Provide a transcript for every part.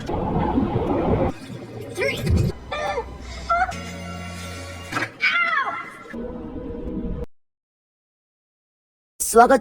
स्वागत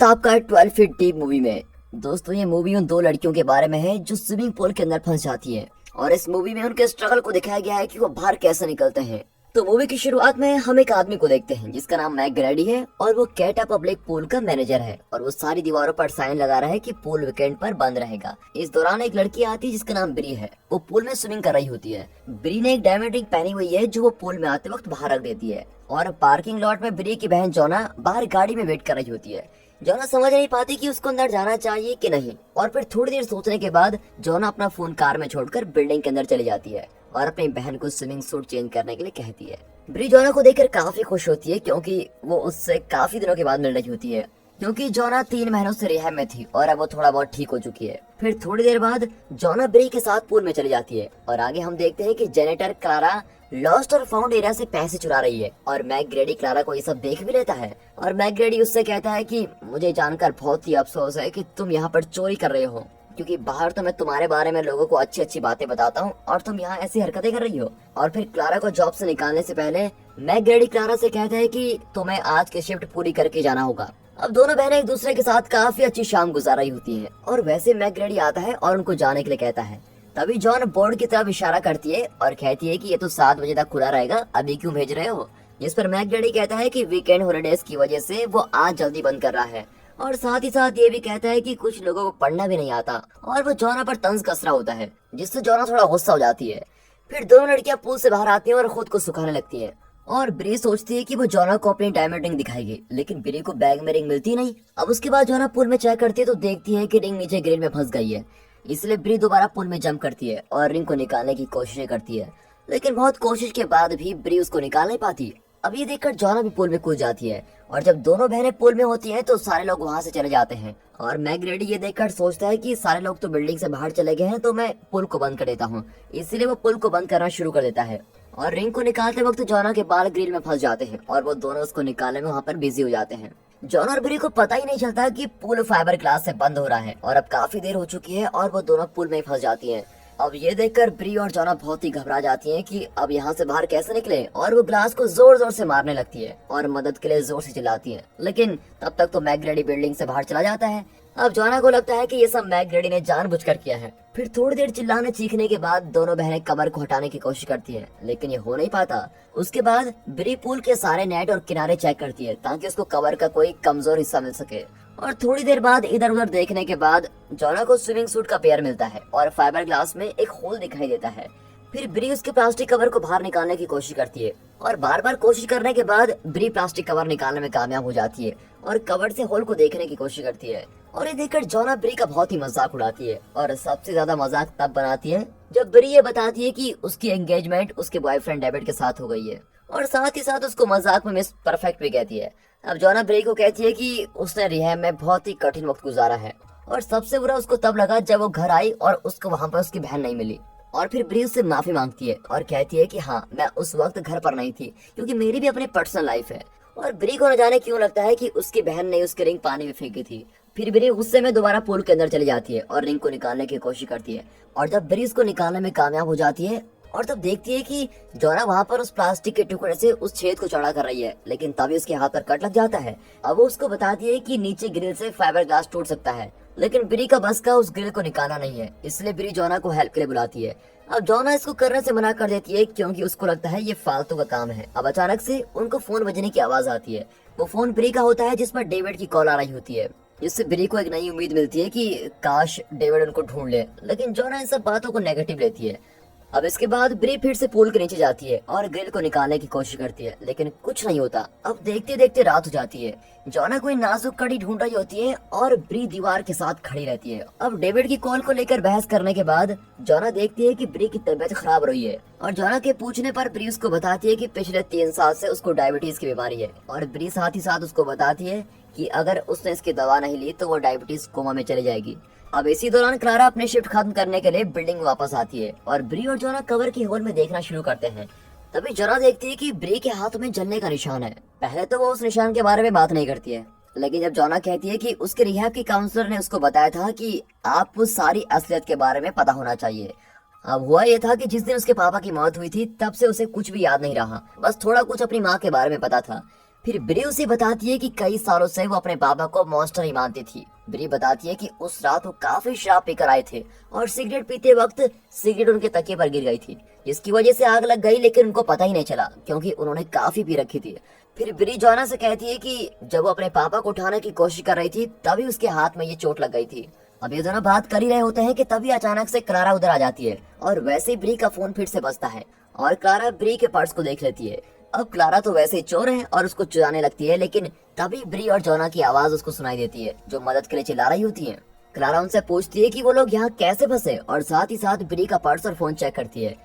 आपका 12 feet deep movie में। दोस्तों, ये मूवी उन दो लड़कियों के बारे में है जो स्विमिंग पूल के अंदर फंस जाती है और इस मूवी में उनके स्ट्रगल को दिखाया गया है कि वो बाहर कैसे निकलते हैं। तो मूवी की शुरुआत में हम एक आदमी को देखते हैं जिसका नाम मैक ग्रैडी है और वो कैटा पब्लिक पूल का मैनेजर है और वो सारी दीवारों पर साइन लगा रहा है कि पूल वीकेंड पर बंद रहेगा। इस दौरान एक लड़की आती है जिसका नाम ब्री है। वो पूल में स्विमिंग कर रही होती है। ब्री ने एक डायमंड रिंग पहनी हुई है जो वो पूल में आते वक्त बाहर रख देती है और पार्किंग लॉट में ब्री की बहन जोना बाहर गाड़ी में वेट कर रही होती है। जोना समझ नहीं पाती कि उसको अंदर जाना चाहिए कि नहीं और फिर थोड़ी देर सोचने के बाद जोना अपना फोन कार में छोड़कर बिल्डिंग के अंदर चली जाती है और अपनी बहन को स्विमिंग सूट चेंज करने के लिए कहती है। ब्री जोना को देखकर काफी खुश होती है क्योंकि वो उससे काफी दिनों के बाद मिल रही होती है, क्योंकि जोना 3 महीनों से रिहैब में थी और अब वो थोड़ा बहुत ठीक हो चुकी है। फिर थोड़ी देर बाद जोना ब्री के साथ पूल में चली जाती है और आगे हम देखते हैं कि जेनेटर क्लारा लॉस्ट और फाउंड एरिया से पैसे चुरा रही है और मैक ग्रैडी क्लारा को ये सब देख भी लेता है और मैक ग्रैडी उससे कहता है कि मुझे जानकर बहुत ही अफसोस है कि तुम यहाँ पर चोरी कर रहे हो, क्योंकि बाहर तो मैं तुम्हारे बारे में लोगों को अच्छी अच्छी बातें बताता हूँ और तुम यहाँ ऐसी हरकतें कर रही हो। और फिर क्लारा को जॉब से निकालने से पहले मैक ग्रैडी क्लारा से कहता है कि तुम्हें आज की शिफ्ट पूरी करके जाना होगा। अब दोनों बहनें एक दूसरे के साथ काफी अच्छी शाम गुजार रही होती है और वैसे मैक ग्रैडी आता है और उनको जाने के लिए कहता है। तभी जॉन बोर्ड की तरफ इशारा करती है और कहती है कि ये तो 7 बजे तक खुला रहेगा, अभी क्यों भेज रहे हो। जिस पर मैक ग्रैडी कहता है कि वीकेंड हॉलिडेज की वजह से वो आज जल्दी बंद कर रहा है और साथ ही साथ ये भी कहता है कि कुछ लोगों को पढ़ना भी नहीं आता और वो जोना पर तंज कस रहा होता है, जिससे जोना थोड़ा गुस्सा हो जाती है। फिर दोनों लड़कियां पूल से बाहर आती हैं और खुद को सुखाने लगती है और ब्री सोचती है कि वो जोना को अपनी डायमंड रिंग दिखाएगी, लेकिन ब्री को बैग में रिंग मिलती नहीं। अब उसके बाद जोना पूल में चेक करती है तो देखती है कि रिंग नीचे ग्रिल में फंस गई है, इसलिए ब्री दोबारा पूल में जंप करती है और रिंग को निकालने की कोशिश करती है, लेकिन बहुत कोशिश के बाद भी ब्री उसको निकाल नहीं पाती। अब ये देखकर जोना भी पूल में कूद जाती है और जब दोनों बहनें पूल में होती हैं तो सारे लोग वहां से चले जाते हैं और मैक ग्रैडी ये देखकर सोचता है कि सारे लोग तो बिल्डिंग से बाहर चले गए हैं तो मैं पुल को बंद कर देता हूँ, इसलिए वो पुल को बंद करना शुरू कर देता है और रिंग को निकालते वक्त जोना के बाल ग्रिल में फंस जाते हैं और वो दोनों उसको निकालने में वहाँ पर बिजी हो जाते हैं। जॉन और ब्री को पता ही नहीं चलता कि पूल फाइबर ग्लास से बंद हो रहा है और अब काफी देर हो चुकी है और वो दोनों पूल में फंस जाती हैं। अब ये देखकर ब्री और जॉना बहुत ही घबरा जाती हैं कि अब यहाँ से बाहर कैसे निकले और वो ग्लास को जोर जोर से मारने लगती है और मदद के लिए जोर से चिल्लाती है, लेकिन तब तक तो मैक ग्रैडी बिल्डिंग से बाहर चला जाता है। अब जॉना को लगता है कि ये सब मैक ग्रैडी ने जानबूझकर किया है। फिर थोड़ी देर चिल्लाने चीखने के बाद दोनों बहनें कवर को हटाने की कोशिश करती है, लेकिन ये हो नहीं पाता। उसके बाद ब्री पूल के सारे नेट और किनारे चेक करती है ताकि उसको कवर का कोई कमजोर हिस्सा मिल सके और थोड़ी देर बाद इधर उधर देखने के बाद जॉना को स्विमिंग सूट का पेयर मिलता है और फाइबर ग्लास में एक होल दिखाई देता है। फिर ब्री उसके प्लास्टिक कवर को बाहर निकालने की कोशिश करती है और बार बार कोशिश करने के बाद ब्री प्लास्टिक कवर निकालने में कामयाब हो जाती है और कवर से होल को देखने की कोशिश करती है और ये देखकर जॉना ब्री का बहुत ही मजाक उड़ाती है और सबसे ज्यादा मजाक तब बनाती है जब ब्री ये बताती है कि उसकी एंगेजमेंट उसके बॉयफ्रेंड डेविड के साथ हो गई है और साथ ही साथ उसको मजाक में मिस परफेक्ट भी कहती है। अब जॉना ब्री को कहती है कि उसने रिहैब में बहुत ही कठिन वक्त गुजारा है और सबसे बुरा उसको तब लगा जब वो घर आई और उसको वहाँ पर उसकी बहन नहीं मिली और फिर ब्री उससे माफी मांगती है और कहती है कि हाँ, मैं उस वक्त घर पर नहीं थी क्योंकि मेरी भी अपनी पर्सनल लाइफ है। और ब्री को न जाने क्यों लगता है कि उसकी बहन ने उसकी रिंग पानी में फेंकी थी। फिर ब्री गुस्से में दोबारा पूल के अंदर चली जाती है और रिंग को निकालने की कोशिश करती है और जब ब्री उसको निकालने में कामयाब हो जाती है और तब देखती है कि जॉना वहाँ पर उस प्लास्टिक के टुकड़े से उस छेद को चौड़ा कर रही है, लेकिन तभी उसके हाथ पर कट लग जाता है। अब वो उसको बताती है कि नीचे ग्रिल से फाइबर ग्लास टूट सकता है, लेकिन ब्री का बस का उस ग्रिल को निकालना नहीं है, इसलिए ब्री जॉना को हेल्प के लिए बुलाती है। अब जॉना इसको करने से मना कर देती है क्योंकि उसको लगता है ये फालतू का काम है। अब अचानक से उनको फोन बजने की आवाज आती है। वो फोन ब्री का होता है जिसमें डेविड की कॉल आ रही होती है, जिससे ब्री को एक नई उम्मीद मिलती है कि काश डेविड उनको ढूंढ ले, लेकिन जॉना इन सब बातों को नेगेटिव लेती है। अब इसके बाद ब्री फिर से पूल के नीचे जाती है और ग्रिल को निकालने की कोशिश करती है, लेकिन कुछ नहीं होता। अब देखते देखते रात हो जाती है। जॉना कोई नाजुक कड़ी ढूंढ रही होती है और ब्री दीवार के साथ खड़ी रहती है। अब डेविड की कॉल को लेकर बहस करने के बाद जॉना देखती है कि ब्री की तबीयत खराब रही है और जॉना के पूछने पर ब्री उसको बताती है कि पिछले 3 साल से उसको डायबिटीज की बीमारी है और ब्री साथ ही साथ उसको बताती है कि अगर उसने इसकी दवा नहीं ली तो वो डायबिटीज कोमा में चली जाएगी। अब इसी दौरान क्लारा अपनी शिफ्ट खत्म करने के लिए बिल्डिंग में वापस आती है और ब्री और जॉना कवर के होल में देखना शुरू करते हैं। तभी जॉना देखती है कि ब्री के हाथ में जलने का निशान है। पहले तो वो उस निशान के बारे में बात नहीं करती है, लेकिन जब जॉना कहती है कि उसके रिहैब की काउंसलर ने उसको बताया था कि आपको सारी असलियत के बारे में पता होना चाहिए, अब हुआ ये था कि जिस दिन उसके पापा की मौत हुई थी तब से उसे कुछ भी याद नहीं रहा, बस थोड़ा कुछ अपनी माँ के बारे में पता था। फिर ब्री उसे बताती है कि कई सालों से वो अपने पापा को मॉन्स्टर ही मानती थी। ब्री बताती है कि उस रात वो काफी शराब पीकर आए थे और सिगरेट पीते वक्त सिगरेट उनके तकिए पर गिर गई थी, जिसकी वजह से आग लग गई, लेकिन उनको पता ही नहीं चला क्योंकि उन्होंने काफी पी रखी थी। फिर ब्री जॉना से कहती है कि जब वो अपने पापा को उठाने की कोशिश कर रही थी तभी उसके हाथ में ये चोट लग गई थी। अब ये दोनों बात कर ही रहे होते हैं कि तभी अचानक से क्लारा उधर आ जाती है और वैसे ही ब्री का फोन फिर से बजता है और क्लारा ब्री के पर्स को देख लेती है। अब क्लारा तो वैसे ही चोर है और उसको चुराने लगती है, लेकिन तभी ब्री और जॉना की आवाज उसको सुनाई देती है जो मदद के लिए चिल्ला रही होती है। क्लारा उनसे पूछती है कि वो लोग यहाँ कैसे फंसे और साथ ही साथ ब्री का पर्स और फोन चेक करती है।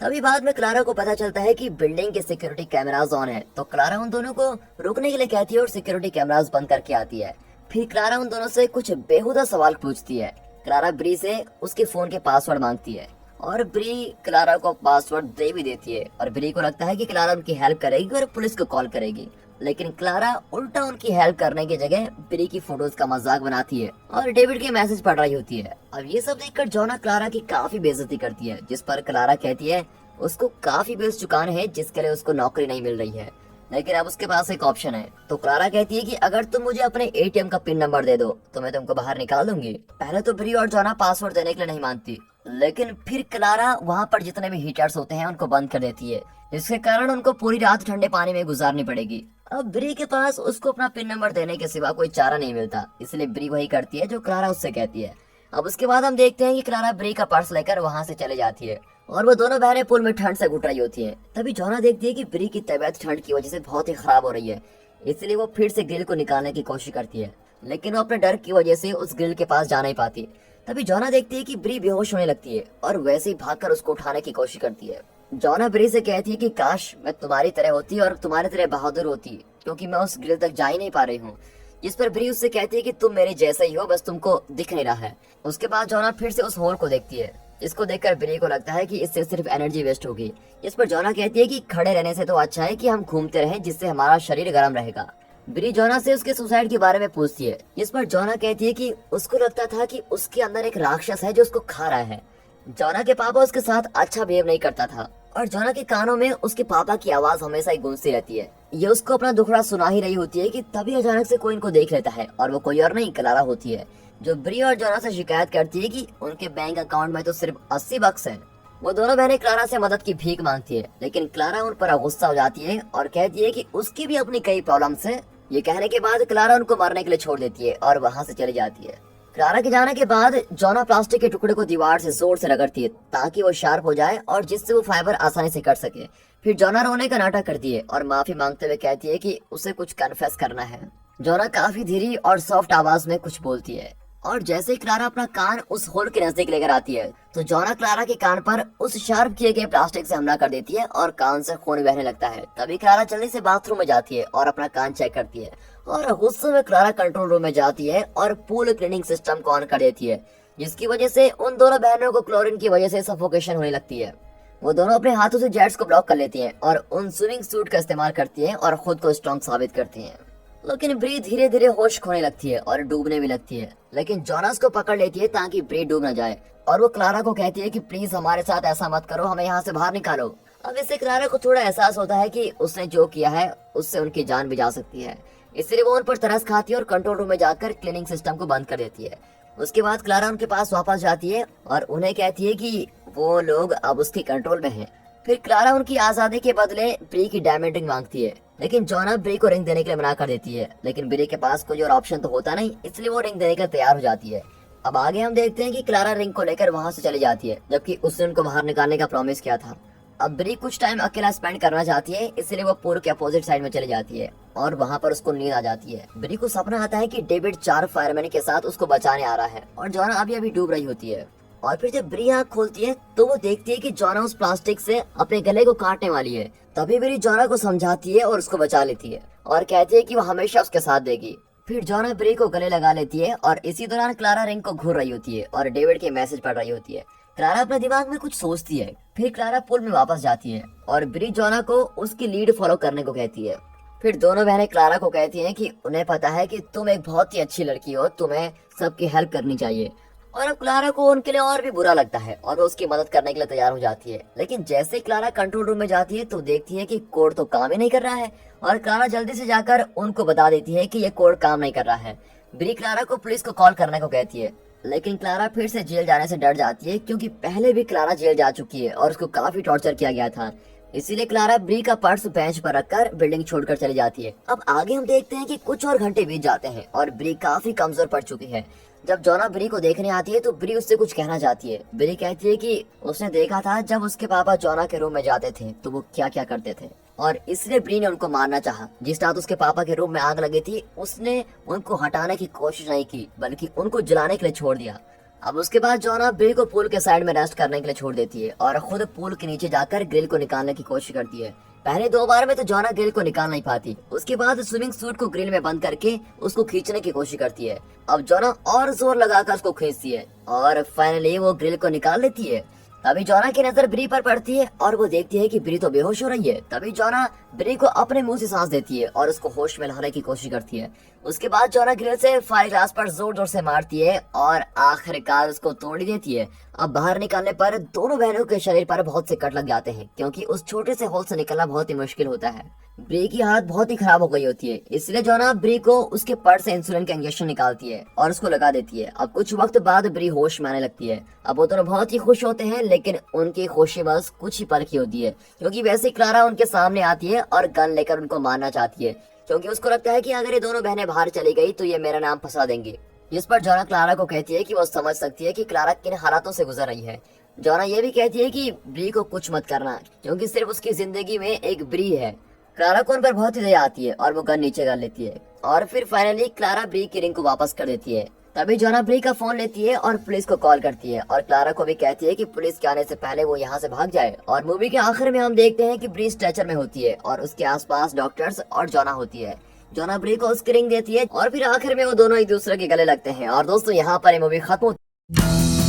तभी बाद में क्लारा को पता चलता है कि बिल्डिंग के सिक्योरिटी कैमरास ऑन है, तो क्लारा उन दोनों को रुकने के लिए कहती है और सिक्योरिटी कैमरास बंद करके आती है। फिर क्लारा उन दोनों से कुछ बेहुदा सवाल पूछती है। क्लारा ब्री से उसके फोन के पासवर्ड मांगती है और ब्री क्लारा को पासवर्ड दे भी देती है और ब्री को लगता है कि क्लारा उनकी हेल्प करेगी और पुलिस को कॉल करेगी, लेकिन क्लारा उल्टा उनकी हेल्प करने की जगह ब्री की फोटोज का मजाक बनाती है और डेविड के मैसेज पढ़ रही होती है। अब ये सब देखकर जॉना क्लारा की काफी बेइज्जती करती है, जिस पर क्लारा कहती है उसको काफी बिल्स चुकाने हैं जिसके लिए उसको नौकरी नहीं मिल रही है, लेकिन अब उसके पास एक ऑप्शन है। तो क्लारा कहती है कि अगर तुम मुझे अपने एटीएम का पिन नंबर दे दो तो मैं तुमको बाहर निकाल दूंगी। पहले तो ब्री और जॉना पासवर्ड देने के लिए नहीं मानती, लेकिन फिर क्लारा वहाँ पर जितने भी हीटर्स होते हैं उनको बंद कर देती है, जिसके कारण उनको पूरी रात ठंडे पानी में गुजारनी पड़ेगी। अब ब्री के पास उसको अपना पिन नंबर देने के सिवा कोई चारा नहीं मिलता, इसलिए ब्री वही करती है जो क्लारा उससे कहती है। अब उसके बाद हम देखते हैं कि क्लारा ब्री का पर्स लेकर वहाँ से चले जाती है और वो दोनों बहनें पुल में ठंड से घुट रही होती हैं। तभी जॉना देखती है कि ब्री की तबीयत ठंड की वजह से बहुत ही खराब हो रही है, इसलिए वो फिर से ग्रिल को निकालने की कोशिश करती है, लेकिन वो अपने डर की वजह से उस ग्रिल के पास जा नहीं पाती। तभी जॉना देखती है कि ब्री बेहोश होने लगती है और वैसे ही भागकर उसको उठाने की कोशिश करती है। जॉना ब्री से कहती है कि काश मैं तुम्हारी तरह होती और तुम्हारी तरह बहादुर होती, क्योंकि मैं उस ग्रिल तक जा ही नहीं पा रही हूँ। जिस पर ब्री उससे कहती है कि तुम मेरे जैसा ही हो, बस तुमको दिख नहीं रहा है। उसके बाद जॉना फिर से उस होल को देखती है, इसको देखकर ब्री को लगता है कि इससे सिर्फ एनर्जी वेस्ट होगी। इस पर जॉना कहती है कि खड़े रहने से तो अच्छा है कि हम घूमते रहें, जिससे हमारा शरीर गर्म रहेगा। ब्री जॉना से उसके सुसाइड के बारे में पूछती है, इस पर जॉना कहती है कि उसको लगता था कि उसके अंदर एक राक्षस है जो उसको खा रहा है। जॉना के पापा उसके साथ अच्छा बिहेव नहीं करता था और जॉना के कानों में उसके पापा की आवाज हमेशा ही गूंजती रहती है। ये उसको अपना दुखड़ा सुना ही रही होती है कि तभी अचानक से कोई इनको देख लेता है और वो कोई और नहीं क्लारा होती है, जो ब्री और जॉना से शिकायत करती है कि उनके बैंक अकाउंट में तो सिर्फ 80 बक्स है। वो दोनों बहनें क्लारा से मदद की भीख मांगती है, लेकिन क्लारा उन पर गुस्सा हो जाती है और कहती है कि उसकी भी अपनी कई प्रॉब्लम्स है। ये कहने के बाद क्लारा उनको मारने के लिए छोड़ देती है और वहाँ से चली जाती है। क्लारा के जाने के बाद जॉना प्लास्टिक के टुकड़े को दीवार से जोर से रगड़ती है ताकि वो शार्प हो जाए और जिससे वो फाइबर आसानी से कट सके। फिर जॉना रोने का नाटक करती है और माफी मांगते हुए कहती है कि उसे कुछ कन्फेस करना है। जॉना काफी धीरे और सॉफ्ट आवाज में कुछ बोलती है और जैसे ही क्लारा अपना कान उस होल के नजदीक लेकर आती है तो जॉना क्लारा के कान पर उस शार्प किए गए प्लास्टिक से हमला कर देती है और कान से खून बहने लगता है। तभी क्लारा जल्दी से बाथरूम में जाती है और अपना कान चेक करती है और गुस्से में क्लारा कंट्रोल रूम में जाती है और पूल क्लीनिंग सिस्टम को ऑन कर देती है, जिसकी वजह से उन दोनों बहनों को क्लोरीन की वजह से सफोकेशन होने लगती है। वो दोनों अपने हाथों से जेट्स को ब्लॉक कर लेती हैं और उन स्विमिंग सूट का इस्तेमाल करती हैं और खुद को स्ट्रॉन्ग साबित करती हैं। लेकिन ब्री धीरे धीरे होश खोने लगती है और डूबने भी लगती है, लेकिन जॉनस को पकड़ लेती है ताकि ब्री डूब न जाए और वो क्लारा को कहती है कि प्लीज हमारे साथ ऐसा मत करो, हमें यहाँ से बाहर निकालो। अब इससे क्लारा को थोड़ा एहसास होता है कि उसने जो किया है उससे उनकी जान भी जा सकती है, इसलिए वो उन पर तरस खाती है और कंट्रोल रूम में जाकर क्लीनिंग सिस्टम को बंद कर देती है। उसके बाद क्लारा उनके पास वापस जाती है और उन्हें कहती है कि वो लोग अब उसके कंट्रोल में हैं। फिर क्लारा उनकी आजादी के बदले ब्री की डायमंड रिंग मांगती है, लेकिन जॉना ब्री को रिंग देने के लिए मना कर देती है, लेकिन ब्री के पास कोई और ऑप्शन तो होता नहीं, इसलिए वो रिंग देने के लिए तैयार हो जाती है। अब आगे हम देखते हैं कि क्लारा रिंग को लेकर वहाँ से चली जाती है, जबकि उसने उनको बाहर निकालने का प्रॉमिस किया था। अब ब्री कुछ टाइम अकेला स्पेंड करना चाहती है, इसलिए वो पूल के अपोजिट साइड में चली जाती है और वहाँ पर उसको नींद आ जाती है। ब्री को सपना आता है कि डेविड 4 फायरमैन के साथ उसको बचाने आ रहा है और जॉना अभी अभी डूब रही होती है। और फिर जब ब्री आँख खोलती है तो वो देखती है कि जॉना उस प्लास्टिक से अपने गले को काटने वाली है। तभी ब्री जॉना को समझाती है और उसको बचा लेती है और कहती है कि वो हमेशा उसके साथ देगी। फिर जॉना ब्री को गले लगा लेती है और इसी दौरान क्लारा रिंग को घूर रही होती है और डेविड के मैसेज पढ़ रही होती है। क्लारा अपने दिमाग में कुछ सोचती है। फिर क्लारा पुल में वापस जाती है और ब्री जॉना को उसकी लीड फॉलो करने को कहती है। फिर दोनों बहनें क्लारा को कहती हैं कि उन्हें पता है कि तुम एक बहुत ही अच्छी लड़की हो, तुम्हें सबकी हेल्प करनी चाहिए। और अब क्लारा को उनके लिए और भी बुरा लगता है और वो उसकी मदद करने के लिए तैयार हो जाती है। लेकिन जैसे क्लारा कंट्रोल रूम में जाती है तो देखती है कि कोड तो काम ही नहीं कर रहा है और क्लारा जल्दी से जाकर उनको बता देती है कि ये कोड काम नहीं कर रहा है। ब्री क्लारा को पुलिस को कॉल करने को कहती है, लेकिन क्लारा फिर से जेल जाने से डर जाती है क्योंकि पहले भी क्लारा जेल जा चुकी है और उसको काफी टॉर्चर किया गया था। इसीलिए क्लारा ब्री का पर्स बेंच पर रखकर बिल्डिंग छोड़कर चली जाती है। अब आगे हम देखते हैं कि कुछ और घंटे बीत जाते हैं और ब्री काफी कमजोर पड़ चुकी है। जब जोना ब्री को देखने आती है तो ब्री उससे कुछ कहना चाहती है। ब्री कहती है कि उसने देखा था जब उसके पापा जोना के रूम में जाते थे तो वो क्या क्या करते थे और इसलिए ब्री ने उनको मारना चाहा। जिस रात उसके पापा के रूम में आग लगी थी उसने उनको हटाने की कोशिश नहीं की बल्कि उनको जलाने के लिए छोड़ दिया। अब उसके बाद जोना ब्री को पूल के साइड में रेस्ट करने के लिए छोड़ देती है और खुद पूल के नीचे जाकर ग्रिल को निकालने की कोशिश करती है। पहले 2 बार में तो जोना ग्रिल को निकाल नहीं पाती। उसके बाद स्विमिंग सूट को ग्रिल में बंद करके उसको खींचने की कोशिश करती है। अब जोना और जोर लगाकर उसको खींचती है और फाइनली वो ग्रिल को निकाल लेती है। तभी जोना की नजर ब्री पर पड़ती है और वो देखती है कि ब्री तो बेहोश हो रही है। तभी जोना ब्री को अपने मुंह से सांस देती है और उसको होश में लाने की कोशिश करती है। उसके बाद जोना ग्रिल से फायर ग्लास पर जोर जोर से मारती है और आखिरकार उसको तोड़ ही देती है। अब बाहर निकलने पर दोनों बहनों के शरीर पर बहुत से कट लग जाते हैं क्योंकि उस छोटे से होल से निकलना बहुत ही मुश्किल होता है। ब्री की हालत बहुत ही खराब हो गई होती है, इसलिए जोना ब्री को उसके पर्स से इंसुलिन का इंजेक्शन निकालती है और उसको लगा देती है। अब कुछ वक्त बाद ब्री होश में आने लगती है। अब वो दोनों बहुत ही खुश होते हैं लेकिन उनकी खुशी बस कुछ ही पल की होती है क्योंकि वैसे क्लारा उनके सामने आती है और गन लेकर उनको मारना चाहती है क्योंकि उसको लगता है कि अगर ये दोनों बहनें बाहर चली गई तो ये मेरा नाम फंसा देंगी। जिस पर जोना क्लारा को कहती है कि वो समझ सकती है कि क्लारा किन हालातों से गुजर रही है। जोना ये भी कहती है कि ब्री को कुछ मत करना क्योंकि सिर्फ उसकी जिंदगी में एक ब्री है। क्लारा को उन पर बहुत ही दया आती है और वो गन नीचे कर लेती है और फिर फाइनली क्लारा ब्री की रिंग को वापस कर देती है। तभी जोना ब्री का फोन लेती है और पुलिस को कॉल करती है और क्लारा को भी कहती है कि पुलिस के आने से पहले वो यहाँ से भाग जाए। और मूवी के आखिर में हम देखते हैं कि ब्री स्ट्रेचर में होती है और उसके आसपास डॉक्टर्स और जोना होती है। जोना ब्री को उसकी रिंग देती है और फिर आखिर में वो दोनों एक दूसरे के गले लगते हैं। और दोस्तों यहाँ पर ये मूवी खत्म होती है।